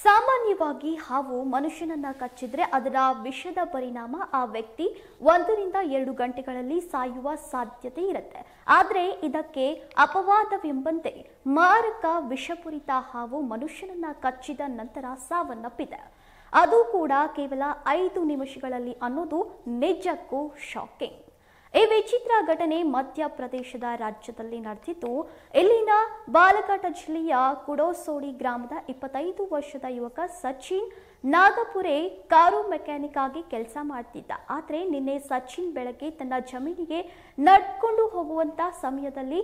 ಸಾಮಾನ್ಯವಾಗಿ ಹಾವು ಮನುಷ್ಯನನ್ನ ಕಚ್ಚಿದ್ರೆ ಅದರ ವಿಷದ ಪರಿಣಾಮ ಆ ವ್ಯಕ್ತಿ 1 ರಿಂದ 2 ಗಂಟೆಗಳಲ್ಲಿ ಸಾಯುವ ಸಾಧ್ಯತೆ ಇರುತ್ತೆ. ಆದರೆ ಇದಕ್ಕೆ ಅಪವಾದವೆಂಬಂತೆ ಮಾರಕ ವಿಷಪೂರಿತ ಹಾವು ಮನುಷ್ಯನನ್ನ ಕಚ್ಚಿದ ನಂತರ ಸಾವನ್ನಪ್ಪಿದೆ. ಅದು ಕೂಡ ಕೇವಲ 5 ನಿಮಿಷಗಳಲ್ಲಿ ಅನ್ನೋದು ನಿಜಕ್ಕೂ ಶಾಕಿಂಗ್. ಈ ವಿಚಿತ್ರ ಘಟನೆ ಮಧ್ಯಪ್ರದೇಶದ ರಾಜ್ಯದಲ್ಲಿ ನಡೆದಿದ್ದು, ಇಲ್ಲಿನ ಬಾಲಘಾಟ ಜಿಲ್ಲೆಯ ಕುಡೋಸೋಡಿ ಗ್ರಾಮದ 25 ವರ್ಷದ ಯುವಕ ಸಚಿನ್ ನಾಗಪುರೆ ಕಾರು ಮೆಕ್ಯಾನಿಕ್ ಆಗಿ ಕೆಲಸ ಮಾಡ್ತಿದ್ದ. ಆದರೆ ನಿನ್ನೆ ಸಚಿನ್ ಬೆಳಗ್ಗೆ ತನ್ನ ಜಮೀನಿಗೆ ನಡ್ಕೊಂಡು ಹೋಗುವಂತ ಸಮಯದಲ್ಲಿ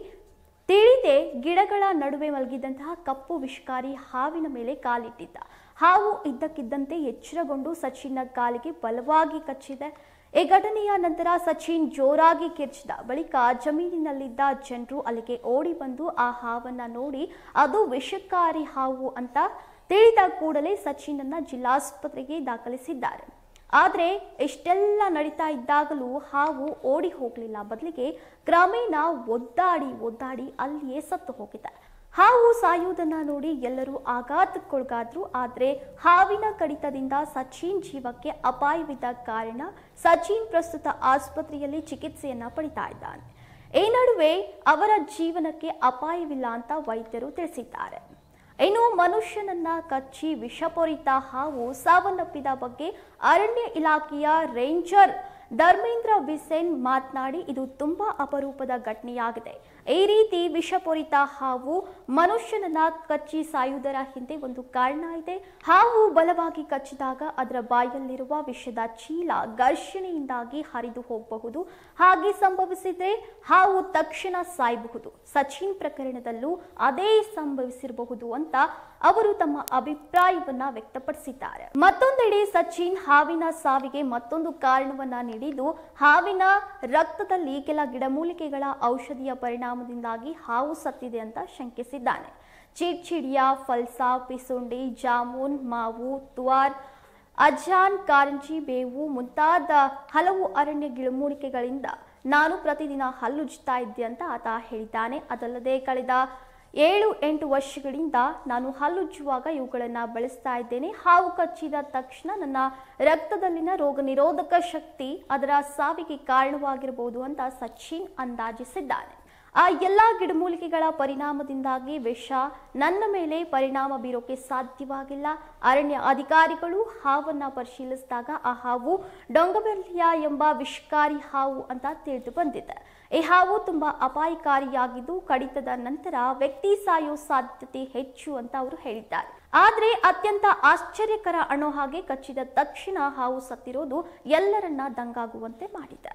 ತಿಳಿದೇ ಗಿಡಗಳ ನಡುವೆ ಮಲಗಿದಂತಹ ಕಪ್ಪು ವಿಷಕಾರಿ ಹಾವಿನ ಮೇಲೆ ಕಾಲಿಟ್ಟಿದ್ದ. ಹಾವು ಇದ್ದಕ್ಕಿದ್ದಂತೆ ಎಚ್ಚರಗೊಂಡು ಸಚಿನ್ನ ಕಾಲಿಗೆ ಬಲವಾಗಿ ಕಚ್ಚಿದೆ. ಈ ಘಟನೆಯ ನಂತರ ಸಚಿನ್ ಜೋರಾಗಿ ಕಿರ್ಚಿದ ಬಳಿಕ ಜಮೀನಿನಲ್ಲಿದ್ದ ಜನರು ಅಲ್ಲಿಗೆ ಓಡಿ ಬಂದು ಆ ಹಾವನ್ನ ನೋಡಿ ಅದು ವಿಷಕಾರಿ ಹಾವು ಅಂತ ತಿಳಿದ ಕೂಡಲೇ ಸಚಿನನ್ನ ಜಿಲ್ಲಾಸ್ಪತ್ರೆಗೆ ದಾಖಲಿಸಿದ್ದಾರೆ. ಆದರೆ ಇಷ್ಟೆಲ್ಲ ನಡೀತಾ ಇದ್ದಾಗಲೂ ಹಾವು ಓಡಿ ಹೋಗಲಿಲ್ಲ. ಬದಲಿಗೆ ಕ್ರಮೇಣ ಒದ್ದಾಡಿ ಅಲ್ಲಿಯೇ ಸತ್ತು ಹೋಗಿದೆ. ಹಾವು ಸಾಯುವುದನ್ನ ನೋಡಿ ಎಲ್ಲರೂ ಆಘಾತಕ್ಕೊಳಗಾದ್ರು. ಆದರೆ ಹಾವಿನ ಕಡಿತದಿಂದ ಸಚಿನ್ ಜೀವಕ್ಕೆ ಅಪಾಯವಿದ್ದ ಕಾರಣ ಸಚಿನ್ ಪ್ರಸ್ತುತ ಆಸ್ಪತ್ರೆಯಲ್ಲಿ ಚಿಕಿತ್ಸೆಯನ್ನ ಪಡಿತಾ ಇದ್ದಾನೆ. ಈ ನಡುವೆ ಅವರ ಜೀವನಕ್ಕೆ ಅಪಾಯವಿಲ್ಲ ಅಂತ ವೈದ್ಯರು ತಿಳಿಸಿದ್ದಾರೆ. ಇನ್ನು ಮನುಷ್ಯನನ್ನ ಕಚ್ಚಿ ವಿಷಪೂರಿತ ಹಾವು ಸಾವನ್ನಪ್ಪಿದ ಬಗ್ಗೆ ಅರಣ್ಯ ಇಲಾಖೆಯ ರೇಂಜರ್ ಧರ್ಮೇಂದ್ರ ಬಿಸೇನ್ ಮಾತನಾಡಿ, ಇದು ತುಂಬಾ ಅಪರೂಪದ ಘಟನೆಯಾಗಿದೆ. ಈ ರೀತಿ ವಿಷಪೂರಿತ ಹಾವು ಮನುಷ್ಯನನ್ನ ಕಚ್ಚಿ ಸಾಯುವುದರ ಹಿಂದೆ ಒಂದು ಕಾರಣ ಇದೆ. ಹಾವು ಬಲವಾಗಿ ಕಚ್ಚಿದಾಗ ಅದರ ಬಾಯಲ್ಲಿರುವ ವಿಷದ ಚೀಲ ಘರ್ಷಣೆಯಿಂದಾಗಿ ಹರಿದು ಹೋಗಬಹುದು. ಹಾಗೆ ಸಂಭವಿಸಿದ್ರೆ ಹಾವು ತಕ್ಷಣ ಸಾಯಬಹುದು. ಸಚಿನ್ ಪ್ರಕರಣದಲ್ಲೂ ಅದೇ ಸಂಭವಿಸಿರಬಹುದು ಅಂತ ಅವರು ತಮ್ಮ ಅಭಿಪ್ರಾಯವನ್ನ ವ್ಯಕ್ತಪಡಿಸಿದ್ದಾರೆ. ಮತ್ತೊಂದೆಡೆ ಸಚಿನ್ ಹಾವಿನ ಸಾವಿಗೆ ಮತ್ತೊಂದು ಕಾರಣವನ್ನ ನೀಡಿದ್ದು, ಹಾವಿನ ರಕ್ತದಲ್ಲಿ ಕೆಲ ಗಿಡಮೂಲಿಕೆಗಳ ಔಷಧಿಯ ಪರಿಣಾಮದಿಂದಾಗಿ ಹಾವು ಸತ್ತಿದೆ ಅಂತ ಶಂಕಿಸಿದ್ದಾನೆ. ಚಿಡ್ಚಿಡಿಯ, ಫಲ್ಸಾ, ಪಿಸುಂಡಿ, ಜಾಮೂನ್, ಮಾವು, ತುವಾರ್, ಅಜಾನ್, ಕಾರಂಜಿ, ಬೇವು ಮುಂತಾದ ಹಲವು ಅರಣ್ಯ ಗಿಡಮೂಲಿಕೆಗಳಿಂದ ನಾನು ಪ್ರತಿದಿನ ಹಲ್ಲುಜ್ತಾ ಇದ್ದೆ ಅಂತ ಆತ ಹೇಳಿದ್ದಾನೆ. ಅದಲ್ಲದೆ ಕಳೆದ 7-8 ವರ್ಷಗಳಿಂದ ನಾನು ಹಲ್ಲುಜ್ಜುವಾಗ ಇವುಗಳನ್ನು ಬಳಸ್ತಾ ಇದ್ದೇನೆ. ಹಾವು ಕಚ್ಚಿದ ತಕ್ಷಣ ನನ್ನ ರಕ್ತದಲ್ಲಿನ ರೋಗ ನಿರೋಧಕ ಶಕ್ತಿ ಅದರ ಸಾವಿಗೆ ಕಾರಣವಾಗಿರಬಹುದು ಅಂತ ಸಚಿನ್ ಅಂದಾಜಿಸಿದ್ದಾನೆ. ಆ ಎಲ್ಲಾ ಗಿಡಮೂಲಿಕೆಗಳ ಪರಿಣಾಮದಿಂದಾಗಿ ವಿಷ ನನ್ನ ಮೇಲೆ ಪರಿಣಾಮ ಬೀರೋಕೆ ಸಾಧ್ಯವಾಗಿಲ್ಲ. ಅರಣ್ಯ ಅಧಿಕಾರಿಗಳು ಹಾವನ್ನ ಪರಿಶೀಲಿಸಿದಾಗ ಆ ಹಾವು ಡೊಂಗಬೆರ್ಲಿಯಾ ಎಂಬ ವಿಷಕಾರಿ ಹಾವು ಅಂತ ತಿಳಿದು ಬಂದಿದೆ. ಈ ಹಾವು ತುಂಬಾ ಅಪಾಯಕಾರಿಯಾಗಿದ್ದು, ಕಡಿತದ ನಂತರ ವ್ಯಕ್ತಿ ಸಾಯೋ ಸಾಧ್ಯತೆ ಹೆಚ್ಚು ಅಂತ ಅವರು ಹೇಳಿದ್ದಾರೆ. ಆದ್ರೆ ಅತ್ಯಂತ ಆಶ್ಚರ್ಯಕರ ಅನ್ನೋ ಹಾಗೆ ಕಚ್ಚಿದ ತಕ್ಷಣ ಹಾವು ಸತ್ತಿರೋದು ಎಲ್ಲರನ್ನ ದಂಗಾಗುವಂತೆ ಮಾಡಿದೆ.